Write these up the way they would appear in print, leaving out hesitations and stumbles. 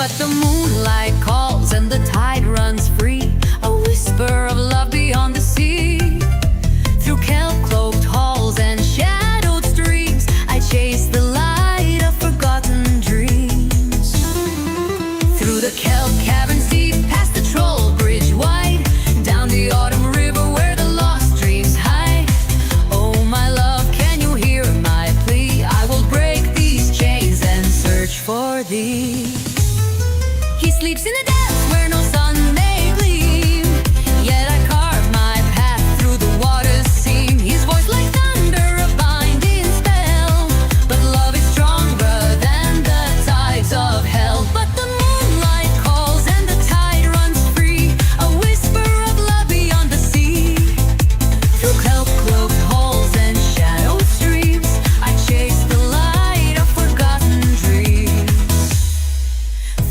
But the moonlight calls and the tide runs free, a whisper of love beyond the sea. Through kelp-cloaked halls and shadowed streams, I chase the light of forgotten dreams. Through the kelp caverns deep, past the troll bridge wide, down the autumn river where the lost dreams hide. Oh my love, can you hear my plea? I will break these chains and search for thee. He sleeps in the depths where no sun may gleam, yet I carve my path through the water's seam. His voice like thunder, a binding spell, but love is stronger than the tides of hell. But the moonlight calls and the tide runs free, a whisper of love beyond the sea. Through kelp-cloaked halls and shadowed streams, I chase the light of forgotten dreams.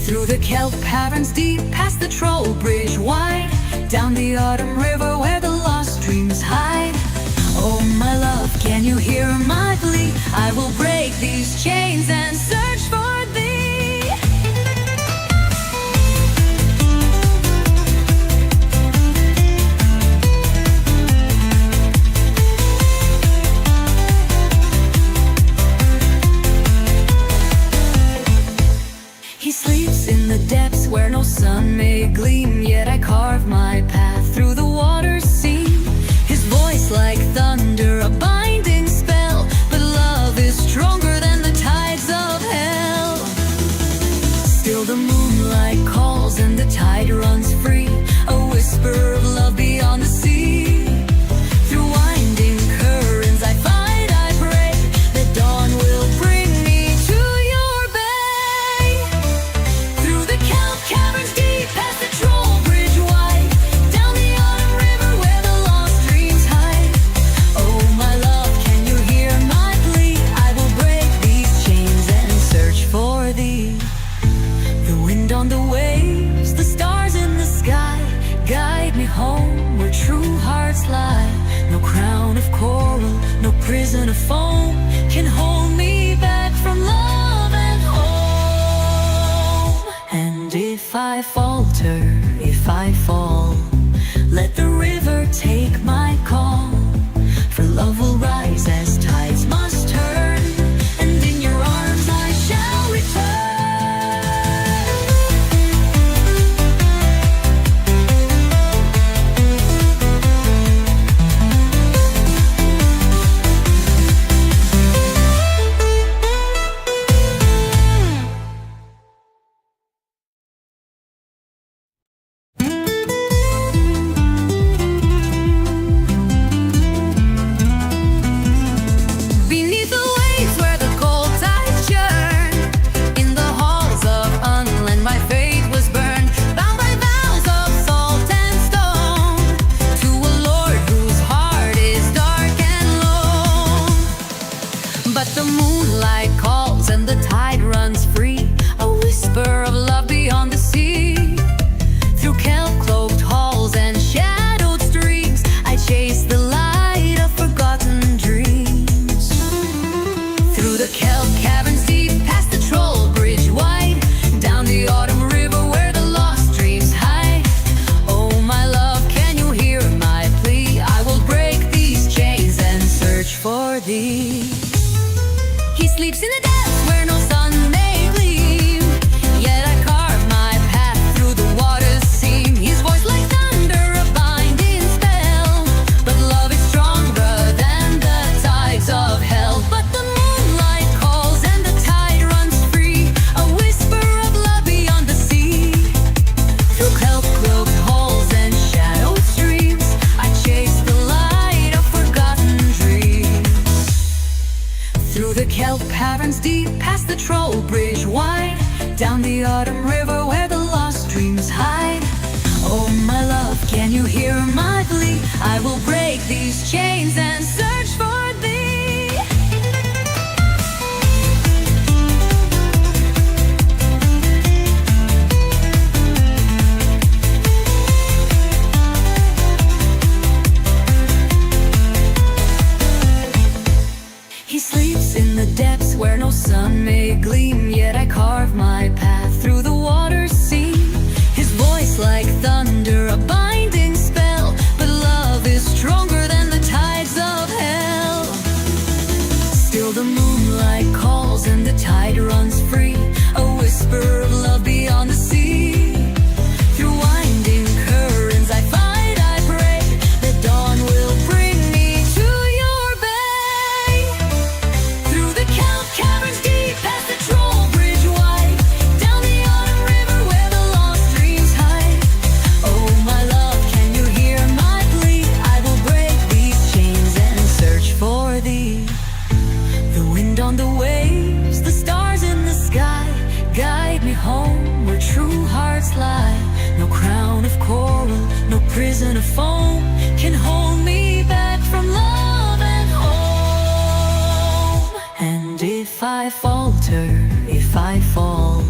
Through the kelp caverns deep, past the troll bridge wide, down the autumn river where the lost dreams hide. Oh my love, can you hear my plea? I will break these chains and search for thee. He sleeps in the depths where no sun may gleam, yet I carve my path through the water's seam. His voice like thunder, a binding spell, but love is stronger than the tides of hell. Still the moonlight calls and the tide runs free, a whisper of love beyond the sea. Through winding currents I fight, I pray, that dawn will bring me to your bay. Through the kelp caverns deep, past the troll bridge wide, down the autumn river where the lost dreams hide. Oh my love, can you hear my plea? I will break these chains and search for thee. The wind on the waves, the stars in the sky, guide me home where true hearts lie. No crown of coral, no prison of foam can hold me back from love and home. And if I falter, if I fall, let the river take my call. For love will rise as tides must turn, and in your arms I shall return. Beneath the waves where the cold tides churn, in the halls of Unland my faith was burned, bound by vows of salt and stone, to a lord whose heart is dark and lone. But the moonlight calls and the tide runs free, a whisper of love beyond the sea. Through kelp-cloaked halls and shadowed streams, I chase the light of forgotten dreams. Through the kelp caverns deep, past the troll bridge wide, down the autumn river where the lost dreams hide. Oh my love, can you hear my plea? I will break these chains and search for thee. He sleeps in the depths where no sun may gleam, yet I carve my path through the water's seam. His voice like thunder, a binding spell, but love is stronger than the tides of hell. But the moonlight calls and the tide runs free, a whisper of love beyond the sea. Through kelp-cloaked halls and shadowed streams, I chase the light of forgotten dreams. Through the kelp caverns deep, past the troll bridge wide, down the autumn river where the lost dreams hide. Oh my love, can you hear my plea? I will break these chains and search for thee. He sleeps in the depths where no sun may gleam, yet I carve my path through the water. hearts lie. No crown of coral, no prison of foam can hold me back from love and home. And if I falter, if I fall,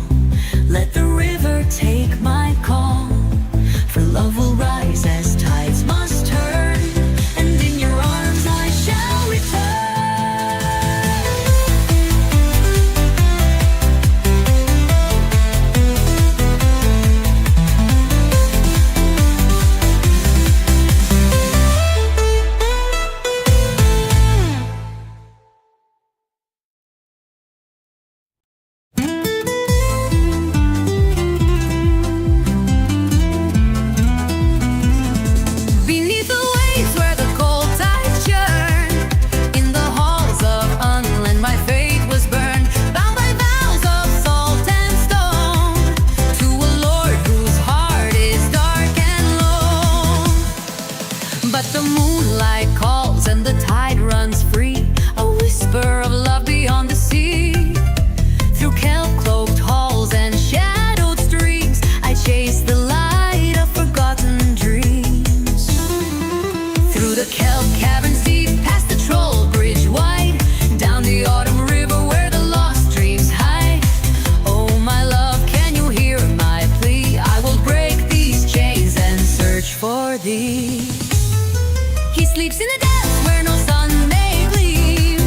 let the river take my call. For love will rise as tides must turn, and in your arms I shall return. Beneath the waves where the cold tides churn, in the halls of unland my faith was burned, bound by vows of salt and stone, to a lord whose heart is dark and lone. But the moonlight calls and the tide runs free, a whisper of love beyond the sea. Through kelp-cloaked halls and shadowed streams, I chase the light of forgotten dreams. Through the kelp caverns deep, past the troll bridge wide, down the autumn river where the lost dreams hide. Oh my love, can you hear my plea? I will break these chains and search for thee. He sleeps in the depths where no sun may gleam,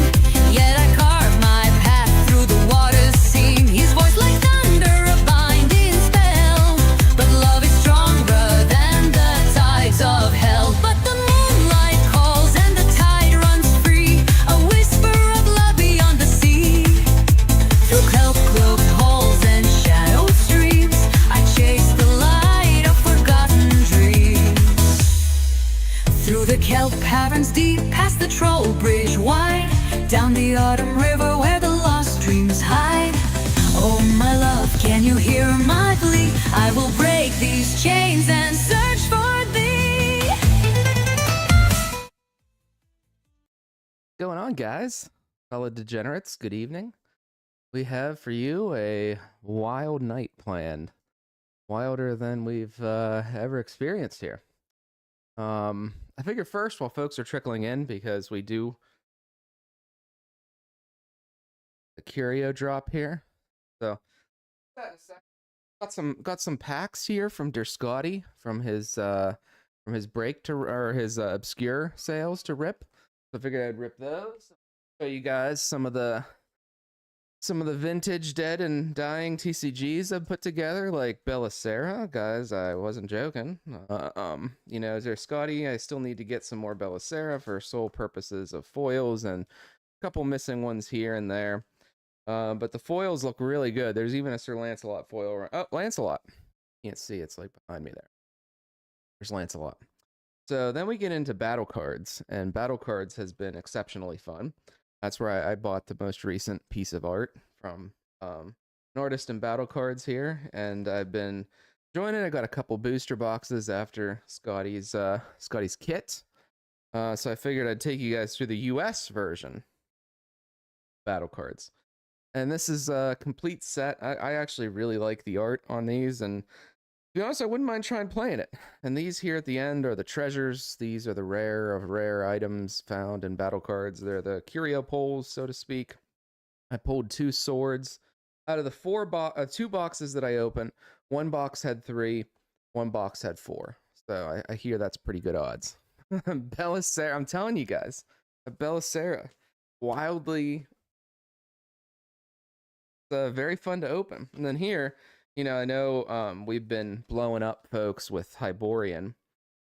yet I carve my path through the water's seam. His voice like thunder, a binding spell, but love is stronger than the tides of hell. But the moonlight calls and the tide runs free, a whisper of love beyond the sea. Through kelp-cloaked halls and shadowed streams, I chase the light of forgotten dreams. Through the kelp caverns deep, past the troll bridge wide, down the autumn river where the lost dreams hide. Oh my love, can you hear my plea? I will break these chains and search for thee. Going on, guys? Fellow degenerates, good evening. We have for you a wild night planned. Wilder than we've ever experienced here. I figure first, while folks are trickling in, because we do the Curio drop here. So got some packs here from Der Scotty from his break to or his obscure sales to rip. So I figured I'd rip those. Show you guys some of the vintage dead and dying TCGs I've put together, like Belisara. Guys, I wasn't joking. You know, Der Scotty, I still need to get some more Belisara for sole purposes of foils, and a couple missing ones here and there. But the foils look really good. There's even a Sir Lancelot foil. Oh, Lancelot. Can't see, it's like behind me there. There's Lancelot. So then we get into battle cards, and battle cards has been exceptionally fun. That's where I bought the most recent piece of art from an artist in battle cards here, and I've been enjoying it. I got a couple booster boxes after Scotty's kit, so I figured I'd take you guys through the US version battle cards. And this is a complete set. I actually really like the art on these, and to be honest, I wouldn't mind trying playing it. And these here at the end are the treasures. These are the rare of rare items found in battle cards. They're the Curio pulls, so to speak. I pulled 2 swords. Out of the 2 boxes that I opened, 1 box had 3, 1 box had 4. So I hear that's pretty good odds. Belisara, I'm telling you guys, Belisara, wildly very fun to open. And then here, you know, I know we've been blowing up folks with Hyborian,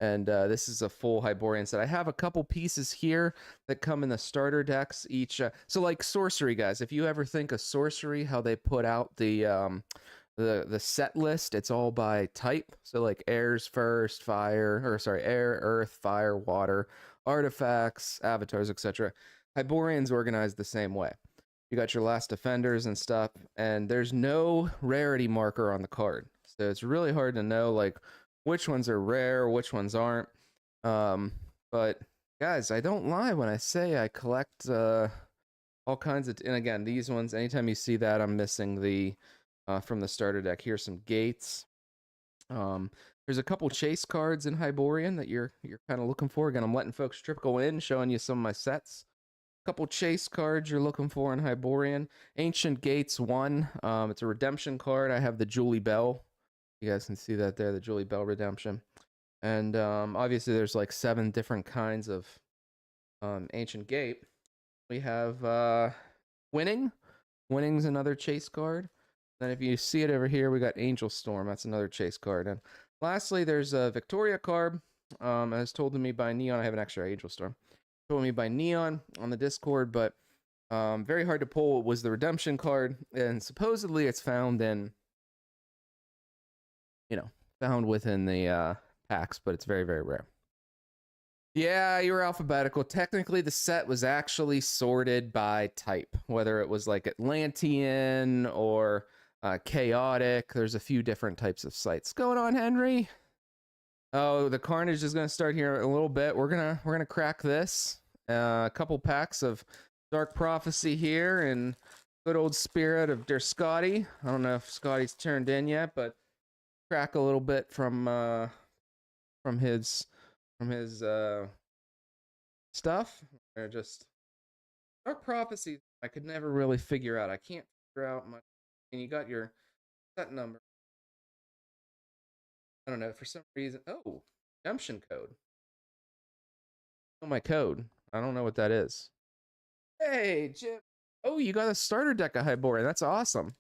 and this is a full Hyborian set. I have a couple pieces here that come in the starter decks each. So like Sorcery, guys, if you ever think of Sorcery, how they put out the set list, it's all by type. So like airs first, air, earth, fire, water, artifacts, avatars, etc. Hyborian's organized the same way. You got your last defenders and stuff, and there's no rarity marker on the card. So it's really hard to know like which ones are rare, which ones aren't. But guys, I don't lie when I say I collect all kinds of, and again, these ones, anytime you see that, I'm missing the from the starter deck. Here's some gates. Um, there's a couple chase cards in Hyborian that you're kind of looking for. Again, I'm letting folks trickle in, showing you some of my sets. Couple chase cards you're looking for in Hyborian. Ancient Gates 1. It's a redemption card. I have the Julie Bell. You guys can see that there, the Julie Bell redemption. And obviously there's like 7 different kinds of Ancient Gate. We have Winning. Winning's another chase card. Then if you see it over here, we got Angel Storm. That's another chase card. And lastly, there's a Victoria card. As told to me by Neon, I have an extra Angel Storm. Told me by Neon on the Discord, but very hard to pull. It was the redemption card, and supposedly it's found in, found within the packs, but it's very, very rare. Yeah, you were alphabetical. Technically, the set was actually sorted by type, whether it was like Atlantean or chaotic. There's a few different types of sites. Going on, Henry? Oh, the carnage is gonna start here in a little bit. We're gonna crack this. A couple packs of Dark Prophecy here and good old Spirit of Der Scotty. I don't know if Scotty's turned in yet, but crack a little bit from his stuff. Or just Dark Prophecy. I could never really figure out. I can't figure out much. And you got your set number. I don't know, for some reason. Oh, redemption code. Oh, my code. I don't know what that is. Hey, Jim. Oh, you got a starter deck of Hyborian. That's awesome.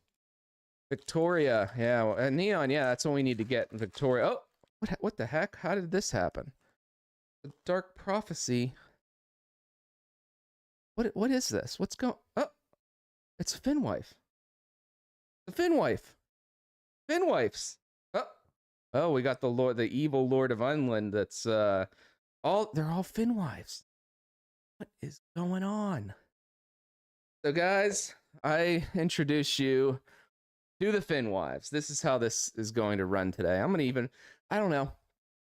Victoria. Yeah, Neon. Yeah, that's what we need to get. Victoria. Oh, what the heck? How did this happen? The Dark Prophecy. What is this? What's going? Oh, it's a Finwife. The Finwife. Finwives. Oh, we got the evil Lord of Unland. That's they're all Finwives. What is going on? So, guys, I introduce you to the Finwives. This is how this is going to run today. I'm gonna I don't know.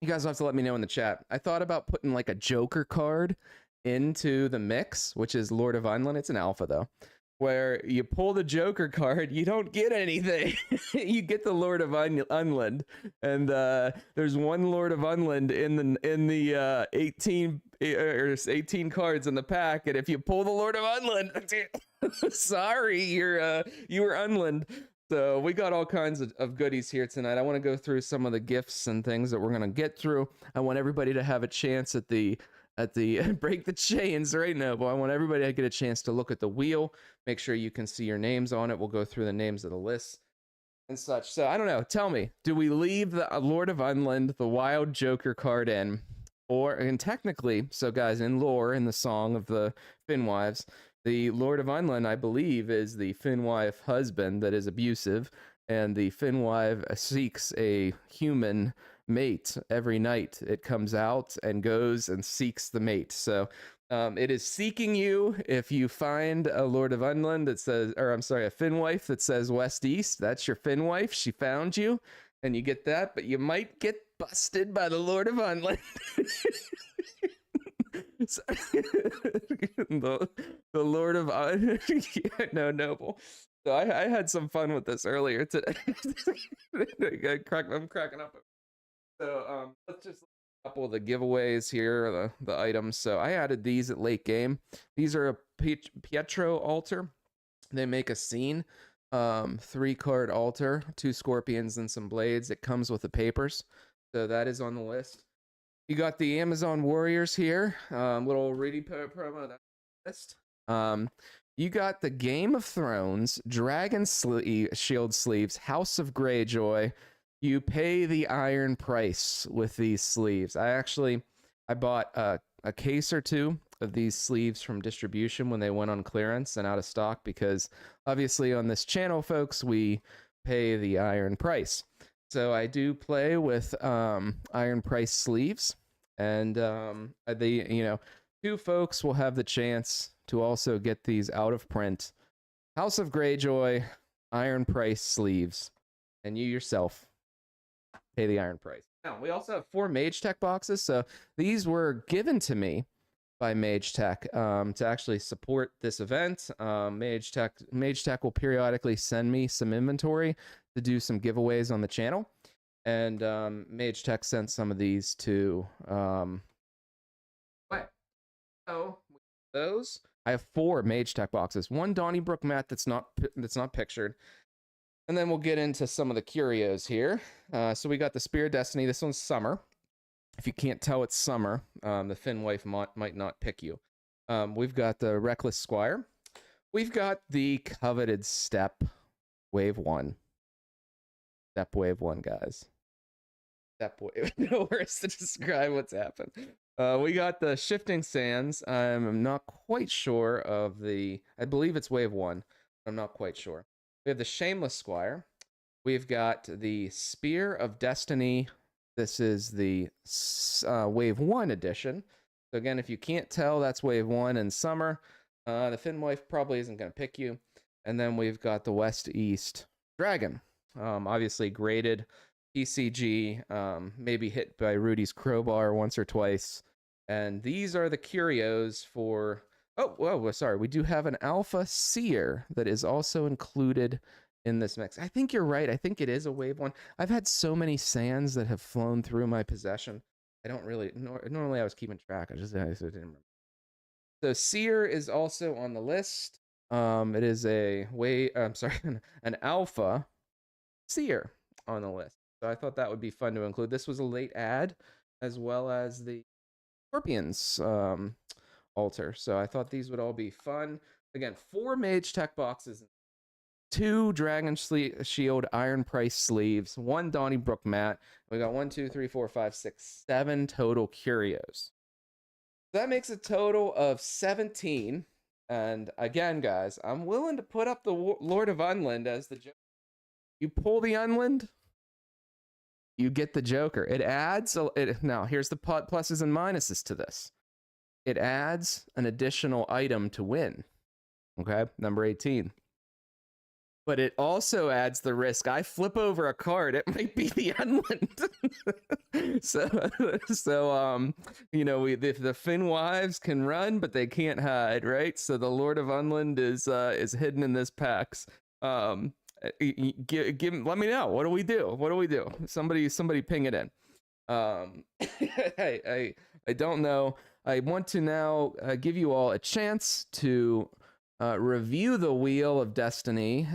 You guys will have to let me know in the chat. I thought about putting like a Joker card into the mix, which is Lord of Unland. It's an alpha though. Where you pull the Joker card, you don't get anything. You get the Lord of Unland, and there's one Lord of Unland in the 18 cards in the pack, and if you pull the Lord of Unland, sorry, you were Unland. So we got all kinds of goodies here tonight. I want to go through some of the gifts and things that we're gonna get through. I want everybody to have a chance at the break the chains right now, but I want everybody to get a chance to look at the wheel, make sure you can see your names on it. We'll go through the names of the list and such. So I don't know, tell me, do we leave the Lord of Unland, the wild Joker card in, and technically, so guys, in lore, in the song of the Finwives, the Lord of Unland, I believe, is the Finwife husband that is abusive, and the Finwife seeks a human mate every night. It comes out and goes and seeks the mate. So it is seeking you. If you find a Lord of Unland that says, or I'm sorry, a Finwife that says West East, that's your Finwife. She found you, and you get that, but you might get busted by the Lord of Unland. the Lord of no, Noble. So I had some fun with this earlier today. I'm cracking up. So let's just look at a couple of the giveaways here, the items. So I added these at late game. These are a Pietro altar. They make a scene, 3-card altar, 2 scorpions and some blades. It comes with the papers, so that is on the list. You got the Amazon Warriors here, little ready promo of that list. You got the Game of Thrones, Dragon Shield sleeves, House of Greyjoy. You pay the iron price with these sleeves. I bought a case or 2 of these sleeves from distribution when they went on clearance and out of stock, because obviously on this channel, folks, we pay the iron price. So I do play with iron price sleeves, and 2 folks will have the chance to also get these out of print House of Greyjoy iron price sleeves, and you yourself pay the iron price. Now, we also have 4 Mage Tech boxes. So these were given to me by Mage Tech to actually support this event. Mage Tech will periodically send me some inventory to do some giveaways on the channel. And Mage Tech sent some of these to what? So those I have 4 Mage Tech boxes. One Donnybrook mat that's not pictured. And then we'll get into some of the curios here. So we got the Spear of Destiny. This one's summer. If you can't tell it's summer, the Finwife might not pick you. We've got the Reckless Squire. We've got the coveted Step Wave 1. Step Wave 1, guys. Step Wave. No words to describe what's happened. We got the Shifting Sands. I'm not quite sure of the... I believe it's Wave 1. I'm not quite sure. We have the Shameless Squire. We've got the Spear of Destiny. This is the Wave 1 edition. So again, if you can't tell, that's Wave 1 in summer. The Finwife probably isn't going to pick you. And then we've got the West East Dragon. Obviously graded PCG, maybe hit by Rudy's crowbar once or twice. And these are the curios for... Oh, whoa, sorry. We do have an Alpha Seer that is also included in this mix. I think you're right. I think it is a Wave 1. I've had so many sands that have flown through my possession. I don't really... Normally I was keeping track. I just didn't remember. So Seer is also on the list. It is an Alpha Seer on the list. So I thought that would be fun to include. This was a late ad, as well as the Scorpions altar. So I thought these would all be fun. Again, 4 Mage Tech boxes, 2 Dragon Shield Iron Price sleeves, 1 Donnybrook mat. We got 1, 2, 3, 4, 5, 6, 7 total curios. That makes a total of 17. And again, guys, I'm willing to put up the Lord of Unland as the Joker. You pull the Unland, you get the Joker. It adds... now, here's the pluses and minuses to this. It adds an additional item to win. Okay, number 18. But it also adds the risk. I flip over a card, it might be the Unland. so you know, the Finwives can run, but they can't hide, right? So the Lord of Unland is hidden in this packs. Let me know. What do we do? Somebody ping it in. I don't know. I want to now give you all a chance to review the Wheel of Destiny,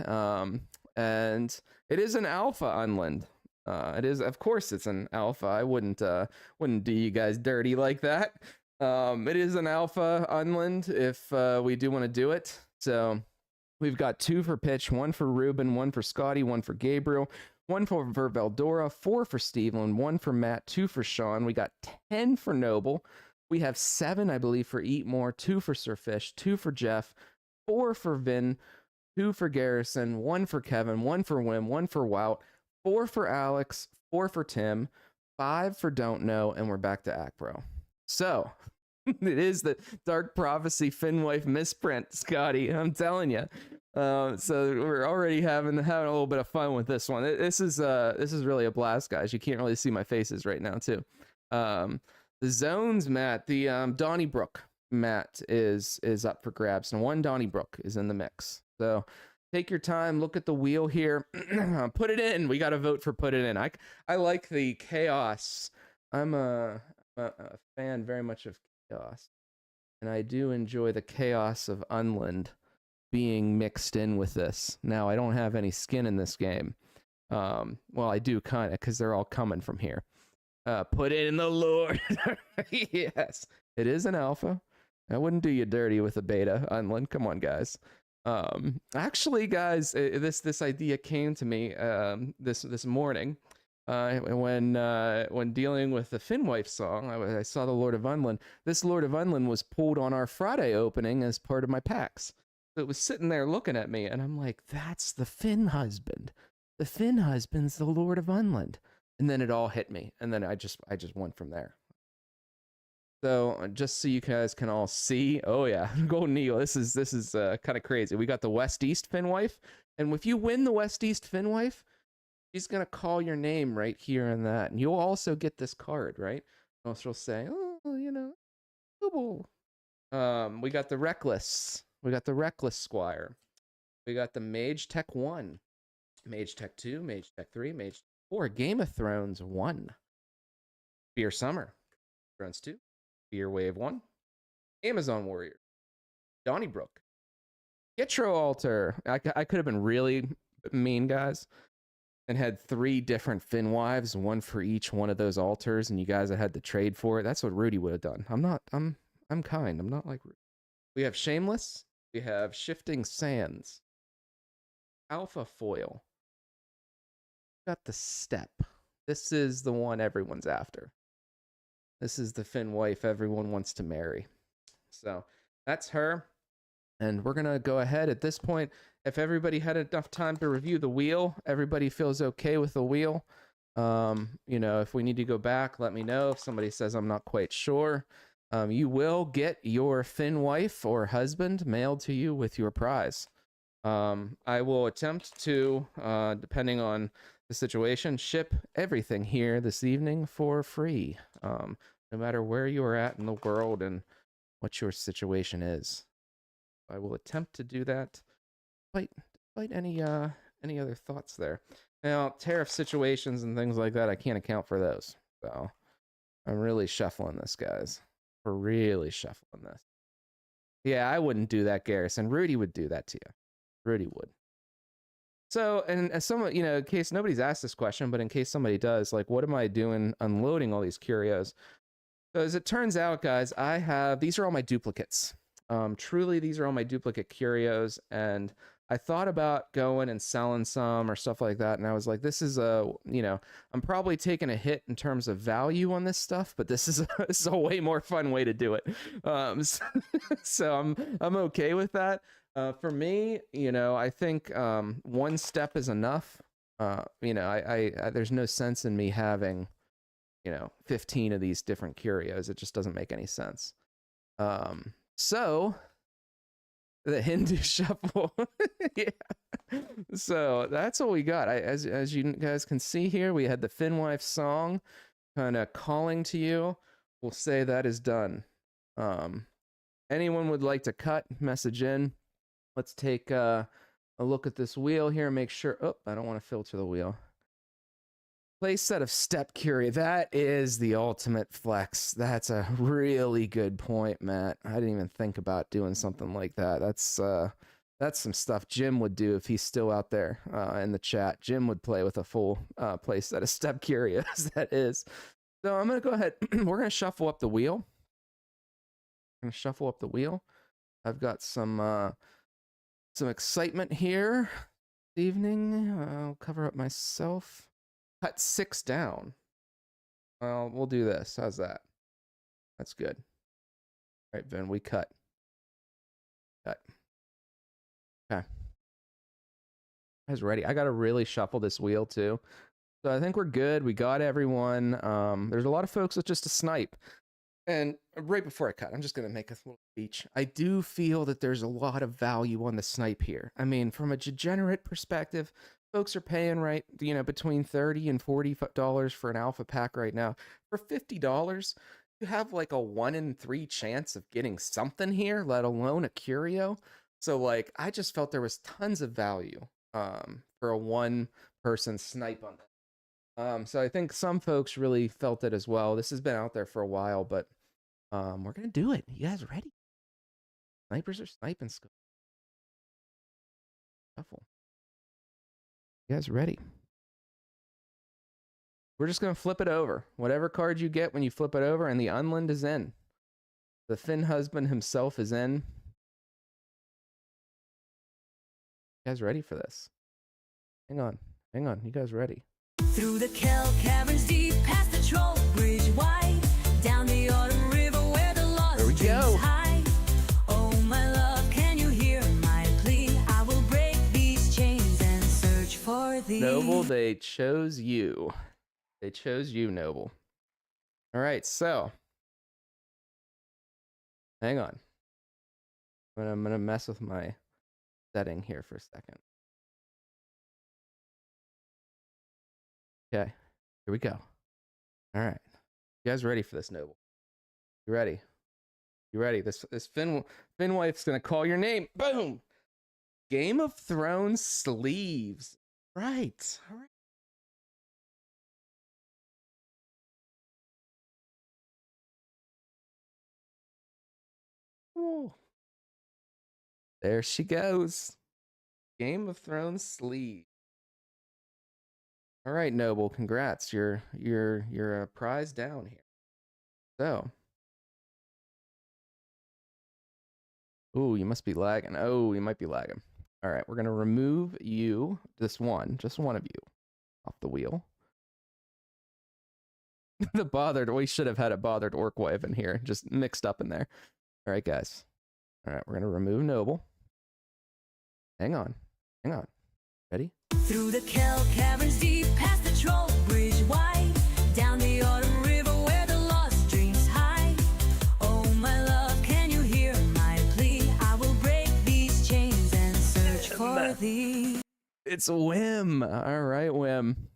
and it is an Alpha Unland. It is, of course, it's an Alpha. I wouldn't do you guys dirty like that. It is an Alpha Unland if we do want to do it. So we've got 2 for Pitch, 1 for Ruben, 1 for Scotty, 1 for Gabriel, 1 for Veldora, 4 for Steven, 1 for Matt, 2 for Sean. We got 10 for Noble. We have 7, I believe, for Eat More, 2 for Sir Fish, 2 for Jeff, 4 for Vin, 2 for Garrison, 1 for Kevin, 1 for Wim, 1 for Wout, 4 for Alex, 4 for Tim, 5 for Don't Know, and we're back to Acpro. So, it is the Dark Prophecy Finwife misprint, Scotty. I'm telling you. So we're already having a little bit of fun with this one. This is really a blast, guys. You can't really see my faces right now, too. The Zones mat, the Donnybrook mat is up for grabs, and 1 Donnybrook is in the mix. So take your time, look at the wheel here, put it in. We got to vote for put it in. I like the chaos. I'm a fan very much of chaos, and I do enjoy the chaos of Unland being mixed in with this. Now, I don't have any skin in this game. Well, I do kind of, because they're all coming from here. Put it in the Lord. Yes, it is an alpha. I wouldn't do you dirty with a beta, Unland. Come on, guys. Actually, guys, this idea came to me this morning when dealing with the Finwife song. I saw the Lord of Unland. This Lord of Unland was pulled on our Friday opening as part of my packs. So it was sitting there looking at me, and I'm like, that's the Finn husband. The Finn husband's the Lord of Unland. And then it all hit me, and then I just went from there. So just so you guys can all see, oh yeah, Golden Eagle. This is kind of crazy. We got the West East Finwife, and if you win the West East Finwife, she's gonna call your name right here and that, and you'll also get this card, right? And she'll say, oh, you know, Noble. We got the Reckless. We got the Reckless Squire. We got the Mage Tech 1, Mage Tech 2, Mage Tech 3, Mage 4, Game of Thrones 1, Fear Summer, Thrones 2, Fear Wave 1, Amazon Warrior, Donnybrook, Getro Altar. I could have been really mean, guys, and had 3 different Finwives, one for each one of those altars, and you guys had to trade for it. That's what Rudy would have done. I'm kind. I'm not like Rudy. We have Shameless. We have Shifting Sands. Alpha Foil. Got the Step. This is the one everyone's after. This is the Finn wife everyone wants to marry. So that's her. And we're going to go ahead at this point. If everybody had enough time to review the wheel, everybody feels okay with the wheel. You know, if we need to go back, let me know. If somebody says I'm not quite sure, you will get your Finn wife or husband mailed to you with your prize. I will attempt to, depending on the situation, ship everything here this evening for free, no matter where you are at in the world and what your situation is. I will attempt to do that. Despite any other thoughts there. Now, tariff situations and things like that, I can't account for those. So I'm really shuffling this, guys. We're really shuffling this. Yeah, I wouldn't do that, Garrison. Rudy would do that to you. Rudy would. So, and as someone, you know, in case nobody's asked this question, but in case somebody does, like, what am I doing unloading all these curios? So as it turns out, guys, these are all my duplicates. Truly, these are all my duplicate curios, and I thought about going and selling some or stuff like that, and I was like, this is you know, I'm probably taking a hit in terms of value on this stuff, but this is a way more fun way to do it. So I'm okay with that. For me, you know, I think one step is enough. You know, I there's no sense in me having, you know, 15 of these different curios. It just doesn't make any sense. So the Hindu shuffle. Yeah. So that's what we got. As you guys can see here, we had the Finwife song kind of calling to you. We'll say that is done. Anyone would like to cut, message in. Let's take a look at this wheel here. Make sure. Oh, I don't want to filter the wheel. Play set of step curio. That is the ultimate flex. That's a really good point, Matt. I didn't even think about doing something like that. That's some stuff Jim would do if he's still out there in the chat. Jim would play with a full play set of step curios. That is. So I'm gonna go ahead. We're gonna shuffle up the wheel. I've got some excitement here this evening. I'll cover up myself. Cut 6 down. Well, we'll do this. How's that? That's good. All right, Vin, we cut. Okay. Guys, ready? I gotta really shuffle this wheel too. So I think we're good. We got everyone. There's a lot of folks with just a snipe. And right before I cut, I'm just going to make a little speech. I do feel that there's a lot of value on the snipe here. I mean, from a degenerate perspective, folks are paying, right, you know, between $30 and $40 for an alpha pack right now. For $50, you have like a 1 in 3 chance of getting something here, let alone a curio. So, like, I just felt there was tons of value for a one-person snipe on that. So I think some folks really felt it as well. This has been out there for a while, but we're gonna do it. You guys ready? Snipers are sniping stuff. You guys ready? We're just gonna flip it over. Whatever card you get when you flip it over, and the Unland is in. The Finn husband himself is in. You guys ready for this? Hang on. You guys ready? Through the Kell caverns deep, past the troll bridge wide, down the autumn river where the lost streams hide. Oh my love, can you hear my plea? I will break these chains and search for thee. Noble, they chose you. They chose you, Noble. All right, so hang on. I'm gonna mess with my setting here for a second. Okay, here we go. All right, you guys ready for this, Noble? You ready? You ready? This Finwife's gonna call your name. Boom! Game of Thrones sleeves. Right. All right. Ooh. There she goes. Game of Thrones sleeve. All right, Noble, congrats. You're a prize down here. So, ooh, you must be lagging. Oh, you might be lagging. All right, we're gonna remove you, just one of you, off the wheel. The bothered. We should have had a bothered orc wife in here, just mixed up in there. All right, guys. All right, we're gonna remove Noble. Hang on, hang on. Ready? Through the kelp caverns deep, past the troll bridge wide, down the autumn river where the lost dreams hide. Oh my love, can you hear my plea? I will break these chains and search for thee. It's Whim. All right, Whim.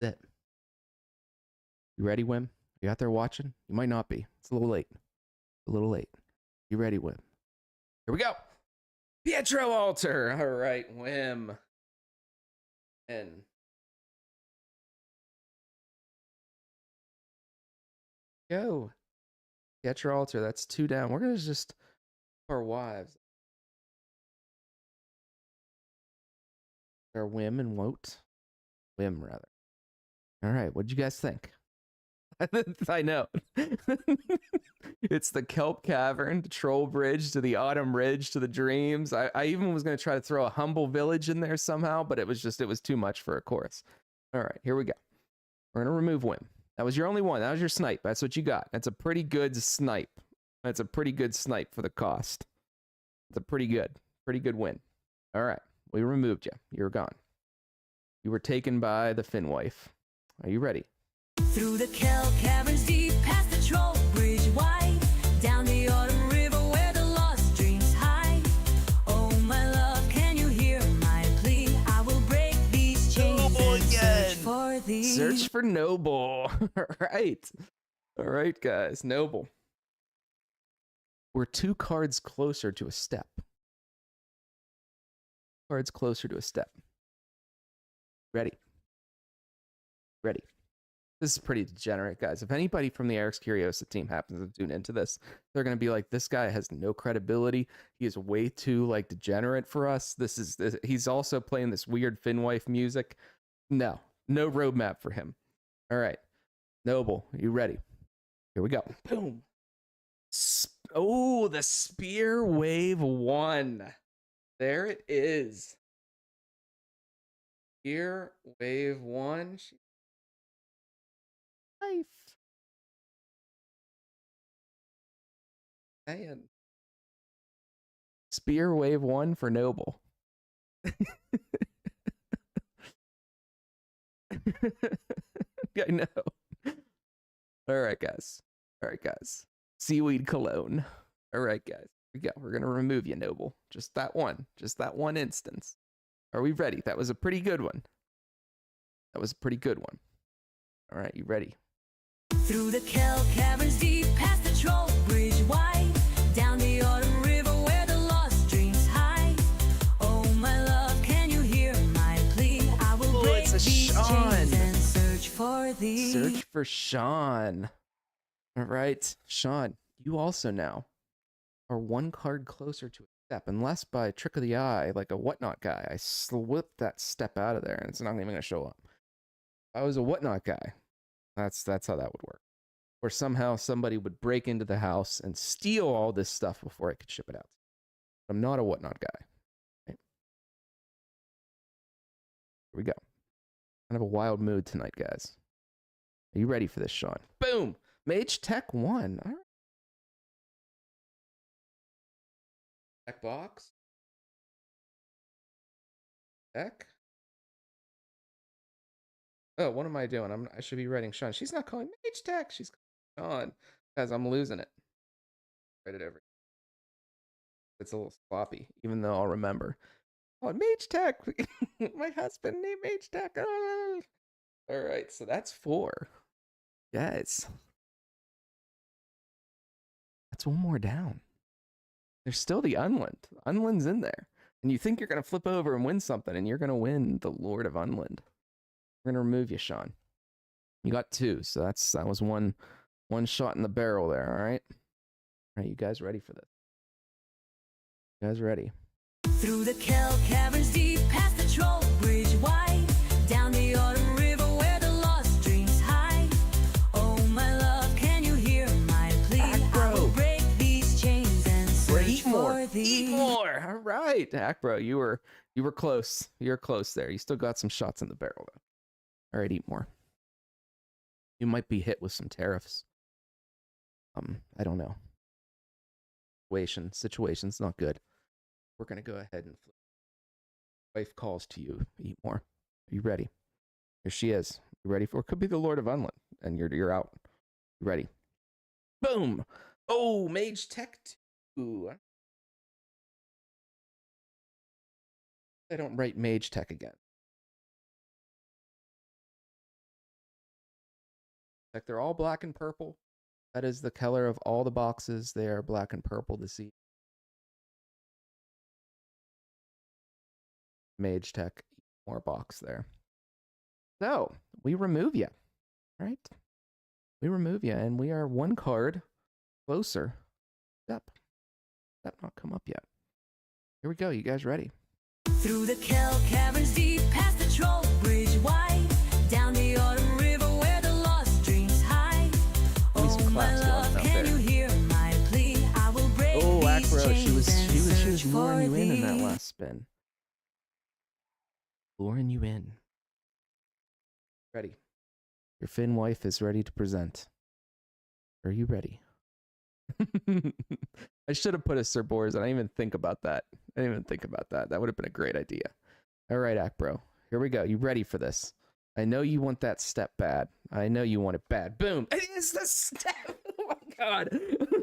That's it. You ready, Whim? You out there watching? You might not be. It's a little late. A little late. You ready, Whim? Here we go. Pietro Altar. All right, Whim. And go. Pietro Altar. That's 2 down. We're gonna just our wives. Our Whim and Woat. Whim rather. All right. What'd you guys think? I know. It's the Kelp Cavern, the Troll Bridge, to the Autumn Ridge, to the Dreams. I even was going to try to throw a Humble Village in there somehow, but it was too much for a chorus. All right, here we go. We're going to remove Whim. That was your only one. That was your snipe. That's what you got. That's a pretty good snipe. That's a pretty good snipe for the cost. It's a pretty good win. All right, we removed you. You're gone. You were taken by the Finwife. Are you ready? Through the kelp caverns deep, past the troll bridge wide, down the autumn river where the lost dreams hide. Oh my love, can you hear my plea? I will break these chains and search for thee. Search for Noble. All right, guys. Noble. We're 2 cards closer to a step. Cards closer to a step. Ready. Ready. This is pretty degenerate, guys. If anybody from the Eric's Curiosa team happens to tune into this, they're going to be like, this guy has no credibility. He is way too like degenerate for us. He's also playing this weird Finwife music. No roadmap for him. All right. Noble, you ready? Here we go. Boom. Oh, the Spear Wave 1. There it is. Spear Wave 1. Life. Man. Spear Wave 1 for Noble. I know. All right, guys. Seaweed Cologne. All right, guys. Here we go. We're going to remove you, Noble. Just that one instance. Are we ready? That was a pretty good one. All right, you ready? Through the kelp caverns deep, past the troll bridge wide, down the autumn river where the lost dreams hide. Oh my love, can you hear my plea? I will break these chains and search for thee. Search for Sean. All right, Sean, you also now are 1 card closer to a step, unless by trick of the eye, like a whatnot guy, I slipped that step out of there and it's not even going to show up. If I was a whatnot guy, that's how that would work. Or somehow somebody would break into the house and steal all this stuff before I could ship it out. I'm not a whatnot guy. Okay. Here we go. Kind of a wild mood tonight, guys. Are you ready for this, Sean? Boom! Mage Tech 1. All right. Tech box. Tech. Oh, what am I doing? I should be writing Sean. She's not calling Mage Tech. She's calling Sean. Guys, I'm losing it. Write it over. It's a little sloppy, even though I'll remember. Oh, Mage Tech. My husband named Mage Tech. Ah. All right, so that's 4. Guys. That's 1 more down. There's still the Unland. Unland's in there. And you think you're going to flip over and win something, and you're going to win the Lord of Unland. We're going to remove you, Sean. You got 2, so that was one One shot in the barrel there, all right? All right, you guys ready for this? You guys ready? Through the Kell caverns deep, past the troll bridge wide, down the autumn river where the lost dreams hide. Oh my love, can you hear my plea? I will break these chains and search for thee. Eat more. All right, Akbro, you were close. You're close there. You still got some shots in the barrel though. All right, eat more. You might be hit with some tariffs. I don't know. Situation's not good. We're gonna go ahead and flip. Wife calls to you. Eat more. Are you ready? Here she is. You ready for? It could be the Lord of Unland, and you're out. You ready? Boom. Oh, Mage Tech 2. I don't write Mage Tech again. Like they're all black and purple. That is the color of all the boxes. They are black and purple this evening. Mage Tech, more box there. So we remove you, right? We remove you, and we are one card closer. Step not come up yet. Here we go. You guys ready? Through the Kell caverns deep, past the troll bridge wide, down the autumn river where the lost dreams hide. Oh my love, can you hear my plea? I will break these Akbro, she chains was luring you in that thee. last spin. Luring you in. Ready. Your Finn wife is ready to present. Are you ready? I should have put a Sir Boars. I didn't even think about that. That would have been a great idea. All right, Akbro. Here we go. You ready for this? I know you want that step bad. I know you want it bad. Boom. It is the step. Oh my god.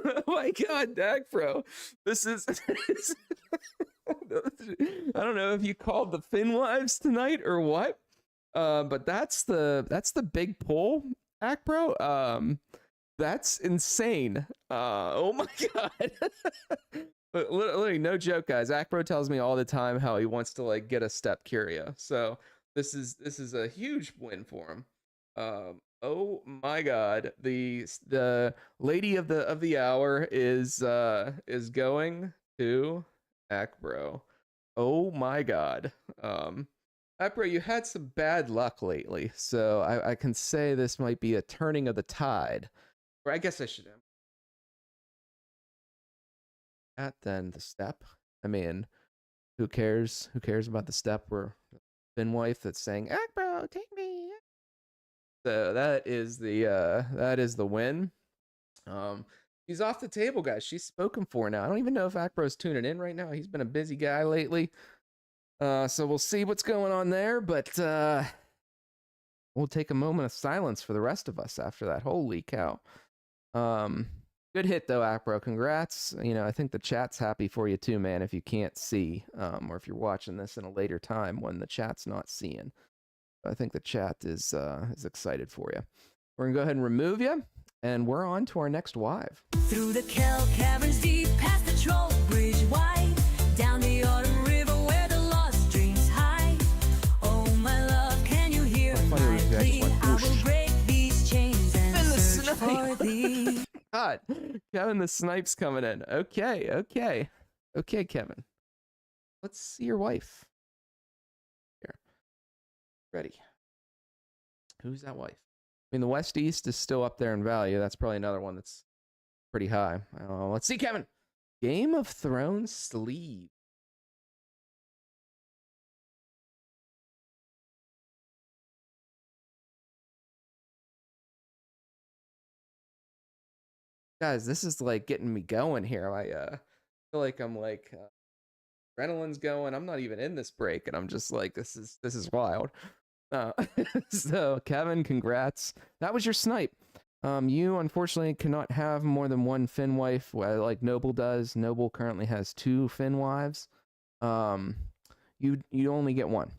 Oh my god, Akbro. This is I don't know if you called the Finwives tonight or what. But that's the big pull, Akbro. That's insane. Oh my god. Literally, no joke, guys. Akbro tells me all the time how he wants to like get a step Curio. So this is a huge win for him. Oh my god. The lady of the hour is going to Akbro. Oh my god. Akbro, you had some bad luck lately, so I can say this might be a turning of the tide. Or I guess I should have. Then the step. I mean, who cares? Who cares about the step where Finn wife that's saying, Akbro, take me. So that is the win. She's off the table, guys. She's spoken for now. I don't even know if Akbro's tuning in right now. He's been a busy guy lately. So we'll see what's going on there, but we'll take a moment of silence for the rest of us after that. Holy cow. Good hit though, Akbro. Congrats. You know, I think the chat's happy for you too, man, if you can't see, or if you're watching this in a later time when the chat's not seeing. I think the chat is excited for you. We're gonna go ahead and remove you, and we're on to our next wive. Through the Kell caverns deep, past the troll bridge wide, down the autumn river where the lost dreams hide. Oh my love, can you hear my plea? I will break these chains and search for thee. God, Kevin the Snipe's coming in. Okay, Kevin. Let's see your wife. Here. Ready. Who's that wife? I mean, the West East is still up there in value. That's probably another one that's pretty high. Let's see, Kevin. Game of Thrones sleeve. Guys, this is like getting me going here. I feel like I'm like adrenaline's going. I'm not even in this break, and I'm just like, this is wild. So Kevin, congrats. That was your snipe. You unfortunately cannot have more than one Finn wife, like Noble does. Noble currently has 2 Finn wives. You only get one.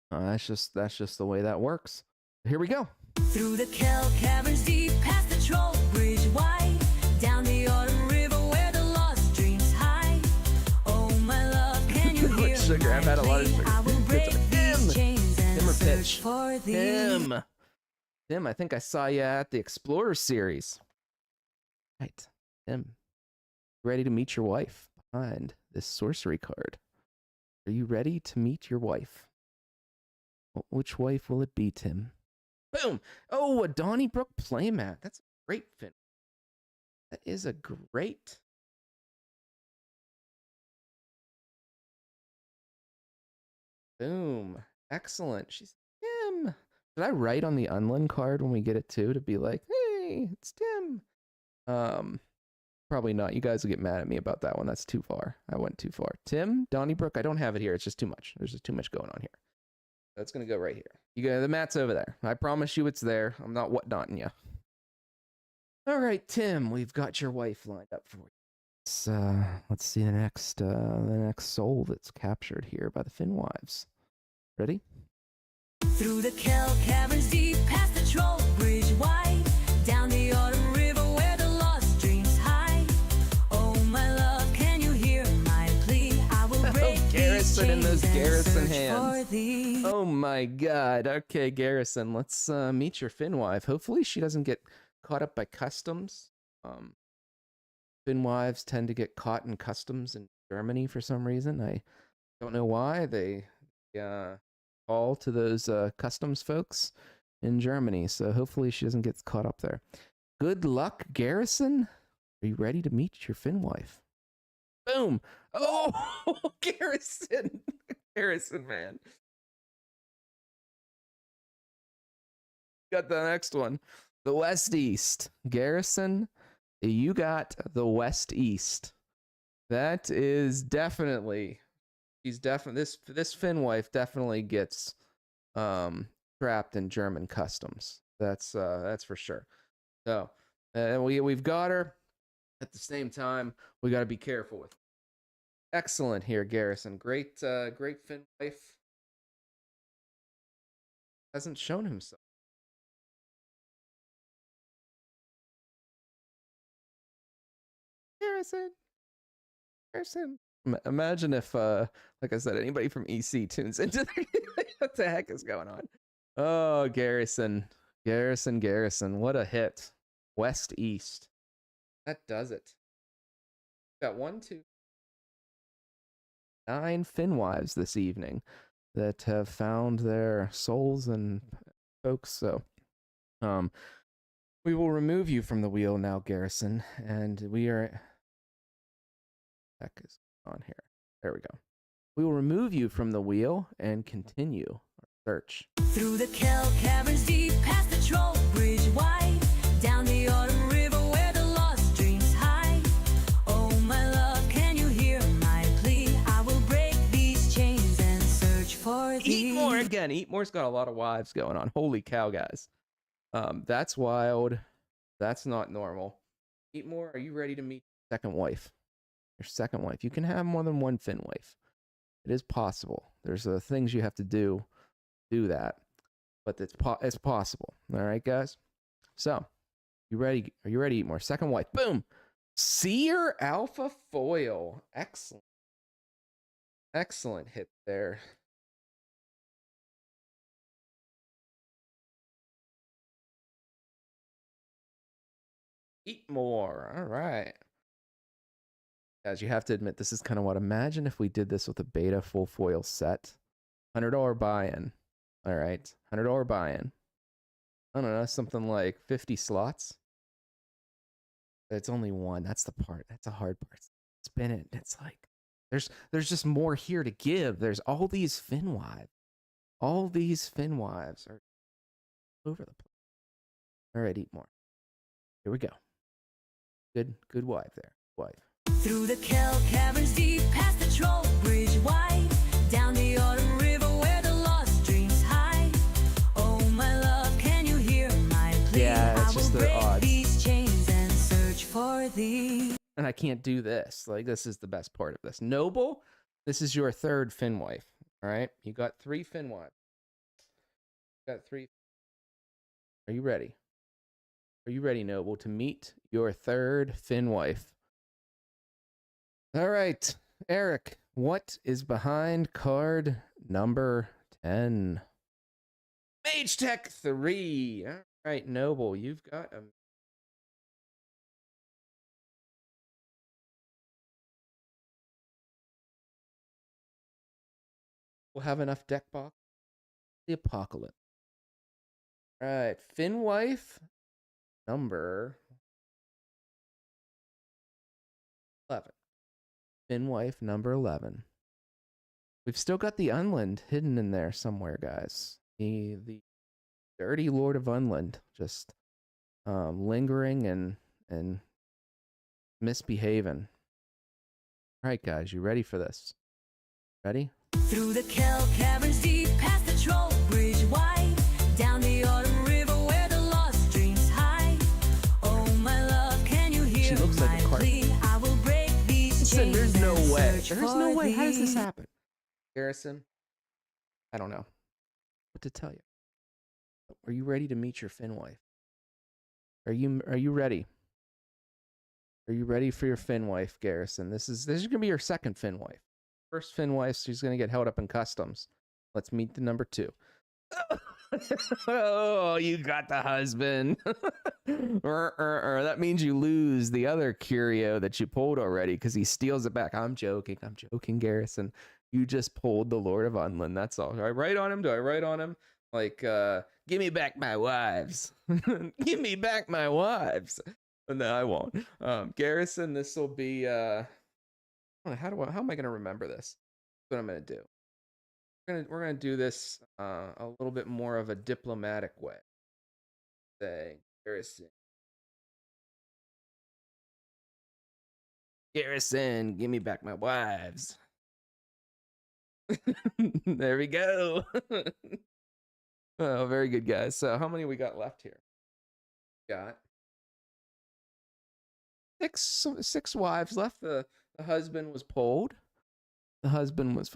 That's just the way that works. Here we go. Through the Kell caverns deep, past the troll bridge wide, down the autumn river where the lost dreams hide. Oh my love, can you hear Sugar. I've had a lot of sugar. I will break these chains and Tim or search pitch? for thee. Tim, I think I saw you at the Explorer series. Right. Tim, ready to meet your wife behind this sorcery card? Are you ready to meet your wife? Which wife will it be, Tim? Boom! Oh, a Donnybrook playmat. That's a great fin. That is a great. Boom. Excellent. She's Tim. Did I write on the Unland card when we get it too to be like, hey, it's Tim? Probably not. You guys will get mad at me about that one. That's too far. I went too far. Tim, Donnybrook, I don't have it here. It's just too much. There's just too much going on here. That's gonna go right here. You go. The mat's over there. I promise you, it's there. I'm not whatnotting you. All right, Tim, we've got your wife lined up for you. Let's see the next soul that's captured here by the Finwives. Ready? Through the Kell caverns deep, past the troll bridge wide, down the autumn river where the lost dreams hide. Oh my love, can you hear my plea? I will break Garrison in those these chains Garrison and search hands. for thee. Oh my god. Okay, Garrison, let's meet your Finwife. Hopefully she doesn't get caught up by customs. Finwives tend to get caught in customs in Germany for some reason. I don't know why. They call to those customs folks in Germany. So hopefully she doesn't get caught up there. Good luck, Garrison. Are you ready to meet your Finwife? Boom. Oh, Garrison. Garrison, man. Got the next one. The West East. Garrison, you got the West East. That is definitely, this Finwife definitely gets trapped in German customs. That's for sure. So we've got her. At the same time, we got to be careful with. Excellent here, Garrison. Great Finwife. Hasn't shown himself. Garrison. Imagine if, like I said, anybody from EC tunes into the, what the heck is going on? Oh, Garrison. What a hit. West East. That does it. Got 1, 2, 9 Finwives this evening that have found their souls and folks. So, we will remove you from the wheel now, Garrison, and we are. Heck is on here. There we go. We will remove you from the wheel and continue our search. Through the Kell caverns deep, past the troll bridge wide, down the autumn river where the lost dreams hide. Oh my love, can you hear my plea? I will break these chains and search for thee. Eat more again. Eat more's got a lot of wives going on. Holy cow, guys. That's wild. That's not normal. Eat more. Are you ready to meet your second wife? Your second wife. You can have more than one Finwife. It is possible. There's things you have to do that, but it's possible. All right, guys. So, you ready? Are you ready to eat more? Second wife. Boom. Seer Alpha Foil. Excellent. Excellent hit there. Eat more. All right. Guys, you have to admit, this is kind of what. Imagine if we did this with a beta full foil set. $100 buy-in. All right. $100 buy-in. I don't know, something like 50 slots. It's only one. That's the part. That's a hard part. Spin it. It's like there's just more here to give. There's all these Finwives. All these Finwives are over the place. All right, eat more. Here we go. Good wife there. Wife. Through the Kell caverns deep, past the troll bridge wide, down the autumn river where the lost dreams hide. Oh my love, can you hear my plea? Yeah, it's just the odds. These chains and search for thee. And I can't do this. Like, this is the best part of this. Noble, this is your third Finwife. All right, you got 3 Finwives. Got 3. Are you ready? Are you ready, Noble, to meet your third Finwife? All right, Eric, what is behind card number 10? Mage Tech 3. All right, Noble, you've got a we'll have enough deck box. The apocalypse. All right, Finwife number 11. Finwife number 11. We've still got the Unland hidden in there somewhere, guys. The dirty Lord of Unland just lingering and misbehaving. All right, guys, you ready for this? Ready? Through the Kel caverns deep, past the troll bridge wide, down the autumn river where the lost dreams hide. Oh my love, can you hear She looks like my a cart. plea? I will break these chains. There's no and way. search There's no for way. How does this thee. happen? Garrison, I don't know what to tell you. Are you ready to meet your Finwife? Are you ready? Are you ready for your Finwife, Garrison? This is gonna be your second Finwife. First Finwife, she's gonna get held up in customs. Let's meet the number 2. Oh, you got the husband. That means you lose the other Curio that you pulled already because he steals it back. I'm joking, Garrison. You just pulled the Lord of Unland. That's all. Do I write on him? Like, give me back my wives. Give me back my wives. No, I won't. Garrison, this will be how am I gonna remember this? That's what I'm gonna do. We're gonna do this a little bit more of a diplomatic way. Say, Garrison, give me back my wives. There we go. Oh, very good, guys. So how many we got left here? Got six wives left. The husband was pulled. The husband was.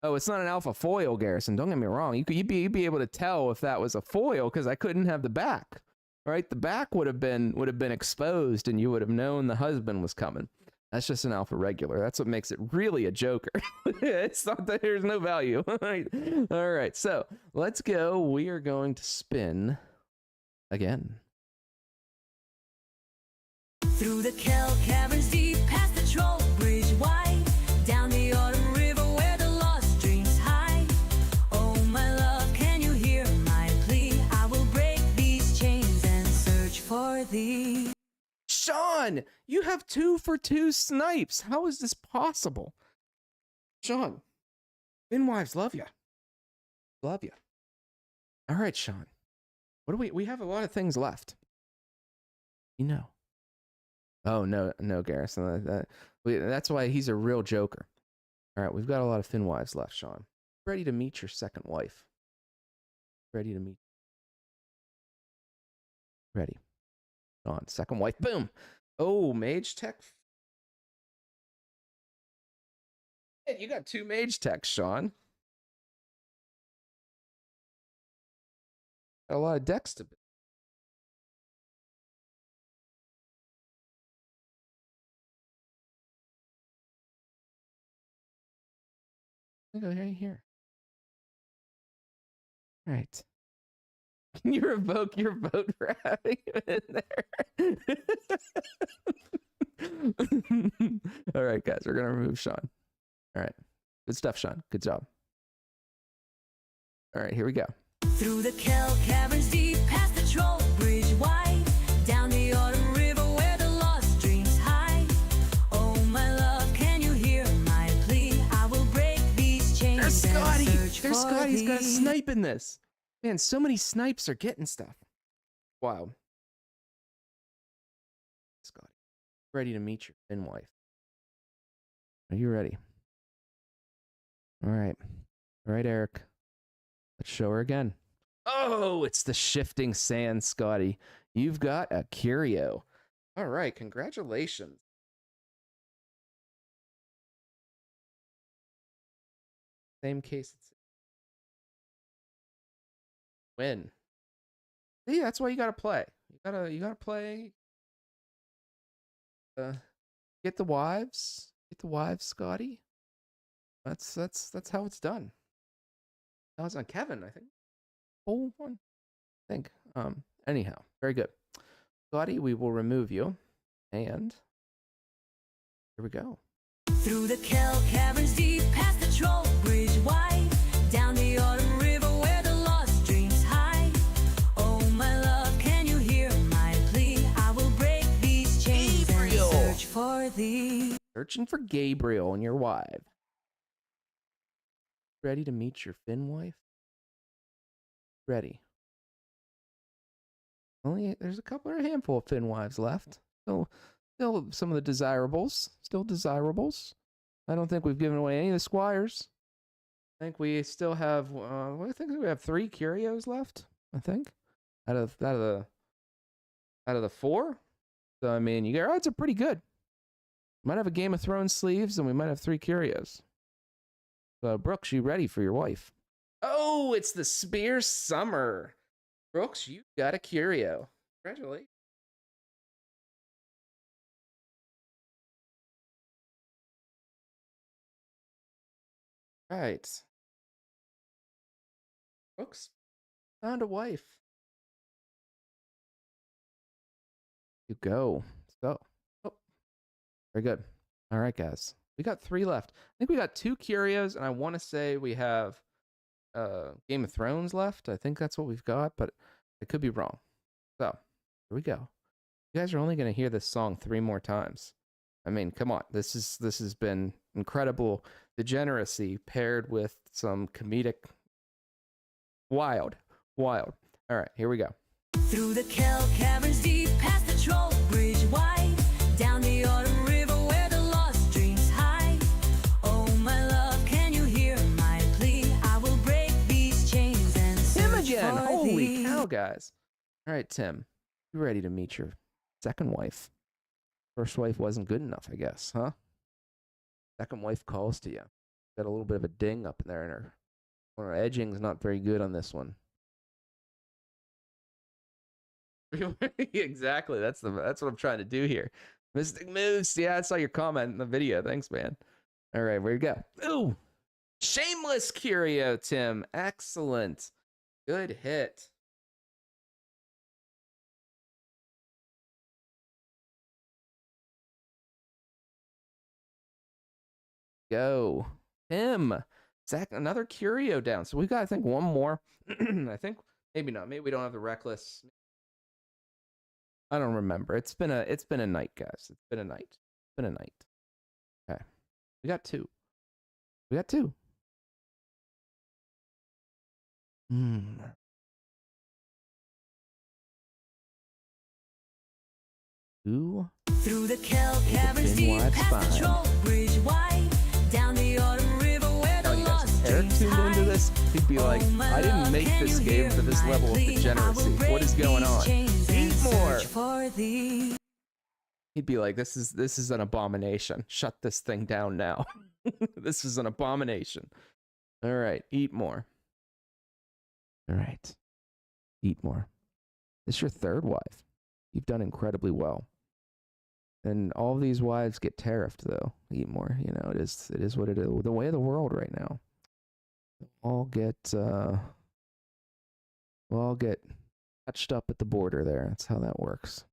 Oh, it's not an alpha foil, Garrison. Don't get me wrong. You'd be able to tell if that was a foil because I couldn't have the back. Right, the back would have been exposed, and you would have known the husband was coming. That's just an alpha regular. That's what makes it really a joker. It's not that there's no value. All right, so let's go. We are going to spin again. Through the Kel caverns deep, past the troll bridge wide, down the autumn river where the lost dreams hide. Oh my love, can you hear my plea? I will break these chains and search for thee. Sean, you have 2 for 2 snipes. How is this possible? Sean, Finwives love you. Love you. All right, Sean. What do we have a lot of things left. You know. Oh, no, Garrison. That's why he's a real joker. All right, we've got a lot of Finwives left, Sean. Ready to meet your second wife. Ready to meet. Ready. On second wife. Boom. Oh, mage tech. Hey, you got 2 mage techs, Sean. Got a lot of decks to build. Go right here. All right. Can you revoke your vote for having him in there? All right, guys, we're gonna remove Sean. All right, good stuff, Sean. Good job. All right, here we go. Through the Kel caverns deep, past the troll bridge wide, down the autumn river where the lost dreams hide. Oh my love, can you hear my plea? I will break these chains. There's Scotty. And search There's for Scotty. He's got a thee. snipe in this. Man, so many snipes are getting stuff. Wow. Scotty, ready to meet your Finwife. Are you ready? All right. All right, Eric. Let's show her again. Oh, it's the shifting sand, Scotty. You've got a Curio. All right, congratulations. Same case. Win. See, that's why you gotta play. You gotta play. Get the wives. Get the wives, Scotty. That's how it's done. That was on Kevin, I think. Oh, one. I think. Anyhow, very good. Scotty, we will remove you. And here we go. Through the Kel caverns deep, past the troll bridge wide, down the autumn river where the lost dreams hide. Oh my love, can you hear my plea? I will break these chains Gabriel. and search for thee. Searching for Gabriel and your wife. Ready to meet your Finwife? Ready. There's a handful of Finwives left. Still some of the desirables. Still desirables. I don't think we've given away any of the squires. I think we still have. I think we have 3 curios left. I think out of the 4. So I mean, your odds are pretty good. Might have a Game of Thrones sleeves, and we might have 3 curios. So Brooks, you ready for your wife? Oh, it's the Spear Summer. Brooks, you got a curio. Congratulations. Right. Brooks found a wife. You go. So, very good. All right, guys. We got 3 left. I think we got 2 curios, and I want to say we have Game of Thrones left. I think that's what we've got, but I could be wrong. So, here we go. You guys are only going to hear this song 3 more times. I mean, come on. This has been incredible degeneracy paired with some comedic wild. All right, here we go. Through the kelp caverns deep, past the troll bridge wide, down the autumn river where the lost dreams hide. Oh my love, can you hear my plea? I will break these chains and Tim search again. for Holy thee. cow, guys. All right, Tim. You ready to meet your second wife? First wife wasn't good enough, I guess, huh? Second wife calls to you. Got a little bit of a ding up in there in her. Her edging's not very good on this one. Exactly. That's what I'm trying to do here. Mystic Moose. Yeah, I saw your comment in the video. Thanks, man. All right, where you go? Ooh, shameless curio, Tim. Excellent. Good hit. Go, Tim. Another curio down. So we've got, I think, one more. I think maybe not. Maybe we don't have the reckless. I don't remember. It's been a night, guys. It's been a night. Okay. We got 2. Who? Through the kelp caverns Finwives deep, past the troll bridge wide, down the autumn river where the lost Eric dreams tuned into hide. this, he'd be like, I didn't make this game for this level of degeneracy. What is going on? Eat more. He'd be like, this is an abomination. Shut this thing down now. This is an abomination. All right, eat more. All right, eat more. This is your 3rd wife. You've done incredibly well. And all of these wives get tariffed, though. Eat more. You know, it is what it is. The way of the world right now. We'll all get touched up at the border there. That's how that works.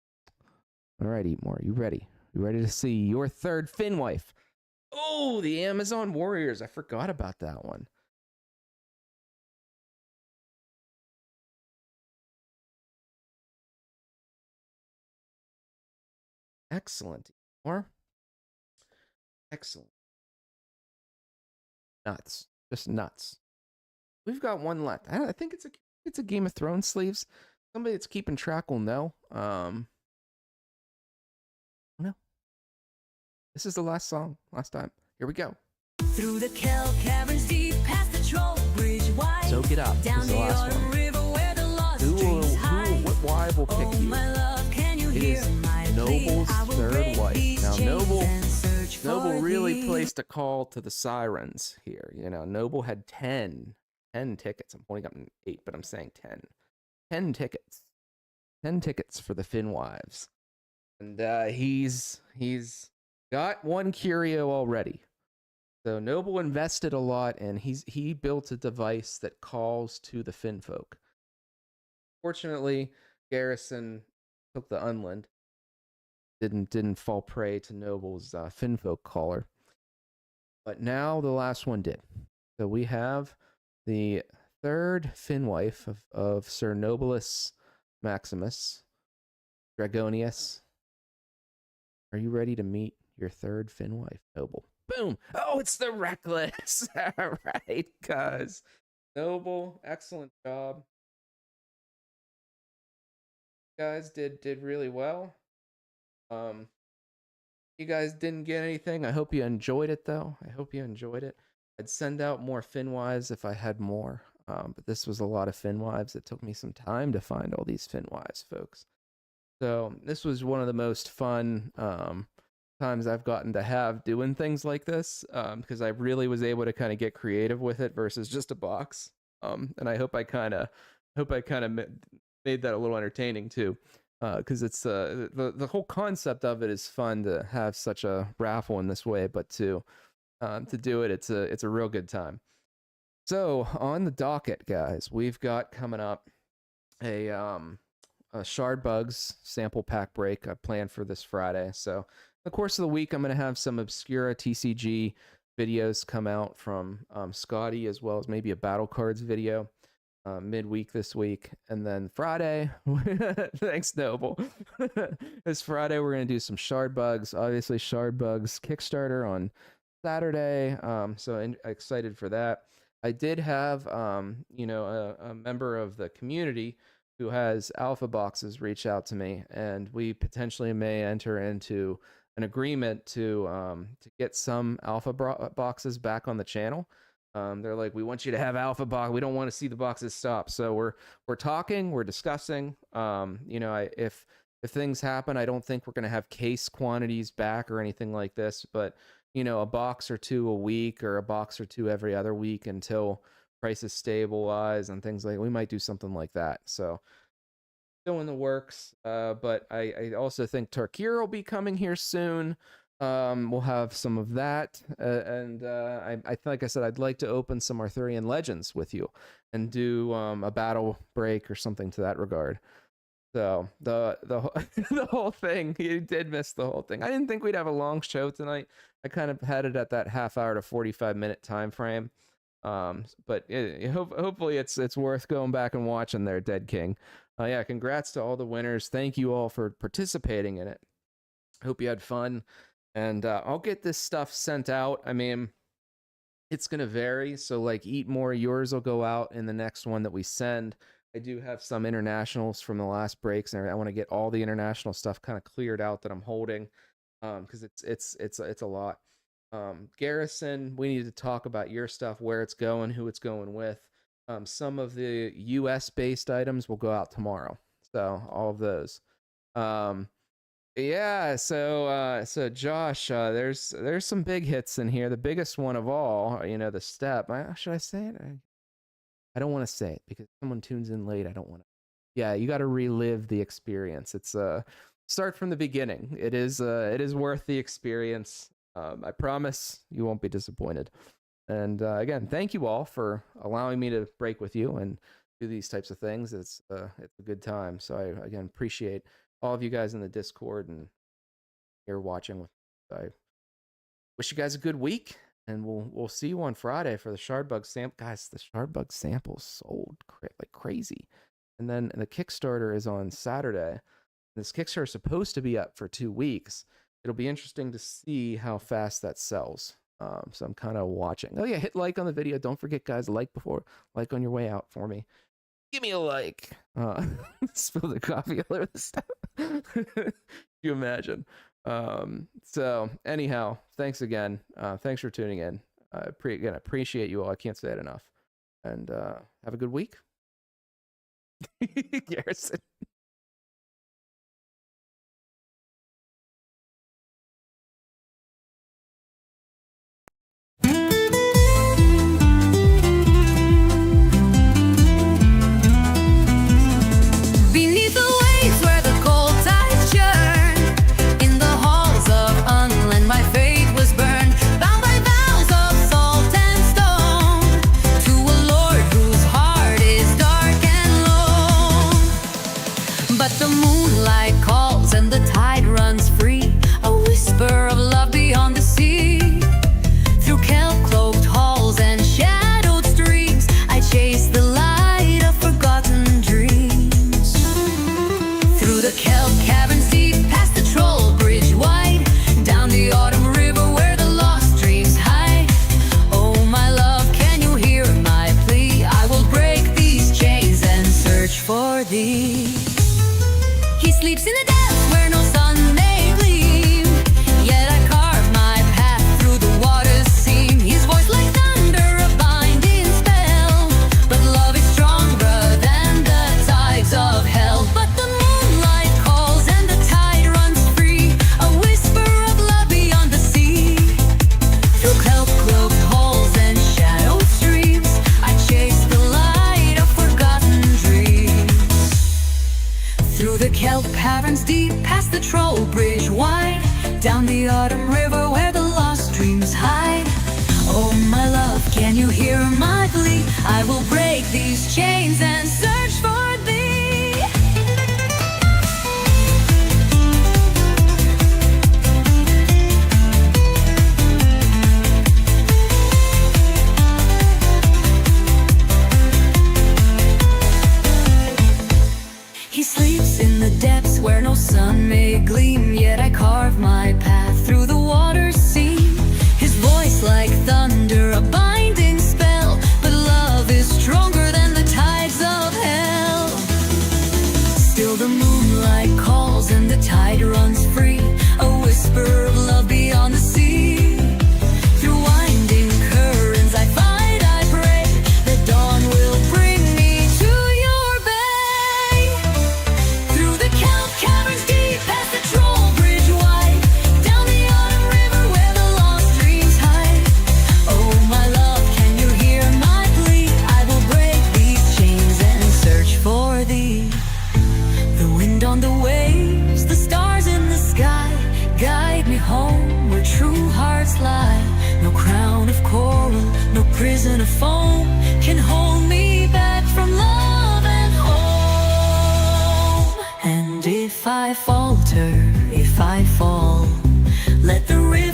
All right, eat more. You ready? You ready to see your 3rd Finwife? Oh, the Amazon Warriors. I forgot about that one. Excellent. More? Excellent. Nuts. Just nuts. We've got one left. I think it's a Game of Thrones sleeves. Somebody that's keeping track will know. No. This is the last song. Last time. Here we go. Through the kelp caverns deep, past the troll bridge wide, Soak it up. down This is the the last autumn one. river where the lost dreams hide. What wife will pick Oh you? my love, can you It hear is my plea? Noble's I will 3rd break wife. these Now, chains Noble and search for really thee. placed a call to the sirens here. You know, Noble had 10 tickets. I'm only got 8, but I'm saying 10. 10 tickets. 10 tickets for the Finwives. And he's got 1 curio already. So Noble invested a lot, and he built a device that calls to the Finfolk. Fortunately, Garrison took the Unland. Didn't fall prey to Noble's Finfolk caller. but now the last one did. So we have the third Finwife of Sir Nobilis Maximus Dragonius. Are you ready to meet your third Finwife, Noble? Boom! Oh, it's the Reckless! All right, guys. Noble, excellent job. You guys did really well. You guys didn't get anything. I hope you enjoyed it, though. I hope you enjoyed it. I'd send out more Finwives if I had more, but this was a lot of Finwives. It took me some time to find all these Finwives, folks. So this was one of the most fun times I've gotten to have doing things like this, because I really was able to kind of get creative with it versus just a box. And I hope I kind of made that a little entertaining too, because it's the whole concept of it is fun to have such a raffle in this way, but to do it, it's a real good time. So on the docket, guys, we've got coming up a Shard Bugs sample pack break I planned for this Friday. So in the course of the week, I'm going to have some Obscura TCG videos come out from Scotty, as well as maybe a Battle Cards video midweek this week. And then Friday, thanks, Noble. This Friday, we're going to do some Shard Bugs. Obviously, Shard Bugs Kickstarter on Saturday. So excited for that. I did have, a member of the community who has alpha boxes reach out to me, and we potentially may enter into an agreement to get some alpha boxes back on the channel. They're like, we want you to have alpha box. We don't want to see the boxes stop. So we're talking, we're discussing. If things happen, I don't think we're going to have case quantities back or anything like this, but a box or two a week or a box or two every other week until prices stabilize and things like that. We might do something like that. So still in the works, but I also think Curio will be coming here soon. We'll have some of that, and like I said, I'd like to open some Arthurian Legends with you and do a battle break or something to that regard. So the the whole thing, you did miss the whole thing. I didn't think we'd have a long show tonight. I kind of had it at that half-hour to 45-minute time frame. But hopefully it's worth going back and watching there, Dead King. Yeah, congrats to all the winners. Thank you all for participating in it. Hope you had fun. And I'll get this stuff sent out. I mean, it's going to vary. So, like, Eat More, yours will go out in the next one that we send. I do have some internationals from the last breaks, and I want to get all the international stuff kind of cleared out that I'm holding, because it's a lot. Garrison, we need to talk about your stuff, where it's going, who it's going with. Some of the US based items will go out tomorrow. So all of those. Yeah, so Josh, there's some big hits in here. The biggest one of all, the step. Should I say it? I don't want to say it because someone tunes in late. I don't want to. Yeah, you got to relive the experience. It's start from the beginning. It is worth the experience. I promise you won't be disappointed. And again, thank you all for allowing me to break with you and do these types of things. It's a good time. So I again appreciate all of you guys in the Discord and here watching with. I wish you guys a good week, and we'll see you on Friday for the Shardbug sample. Guys, the Shardbug samples sold like crazy, and then the Kickstarter is on Saturday. This Kickstarter is supposed to be up for 2 weeks. It'll be interesting to see how fast that sells. So I'm kind of watching. Oh yeah, hit like on the video. Don't forget, guys, like on your way out for me. Give me a like. Spill the coffee all over the stuff. You imagine. So anyhow, thanks again. Thanks for tuning in. Again, I appreciate you all. I can't say it enough. And have a good week. Garrison. Beneath the waves where the cold tides churn, in the halls of unland my faith was burned, bound by vows of salt and stone, to a lord whose heart is dark and lone. for thee. He sleeps in the depths where no sun may gleam, yet I carve my path through the water's seam. His voice like thunder, a binding spell, but love is stronger than the tides of hell. But the moonlight calls and the tide runs free, a whisper of love beyond the sea. Through kelp-cloaked halls and shadowed streams, I chase the light of forgotten dreams. Through the kelp caverns deep, past the troll bridge wide, down the autumn river where the lost dreams hide. Oh my love, can you hear my plea? I will break these chains and search for thee. He sleeps in the depths where no sun may gleam, yet I carve my path through the water's seam. His voice like thunder, a binding spell, but love is stronger than the tides of hell. Still the moonlight calls and the tide runs free, a whisper of love beyond the sea. Through winding currents I fight, I pray, that dawn will bring me to your bay. Through the kelp caverns deep, past the troll bridge wide, down the autumn river where the lost dreams hide. Oh my love, can you hear my plea? I will break these chains and search for thee. The wind on the waves, the stars in the sky, guide me home where true hearts lie. No crown of coral, no prison of foam can hold me back from love and home. And if I falter, if I fall, let the river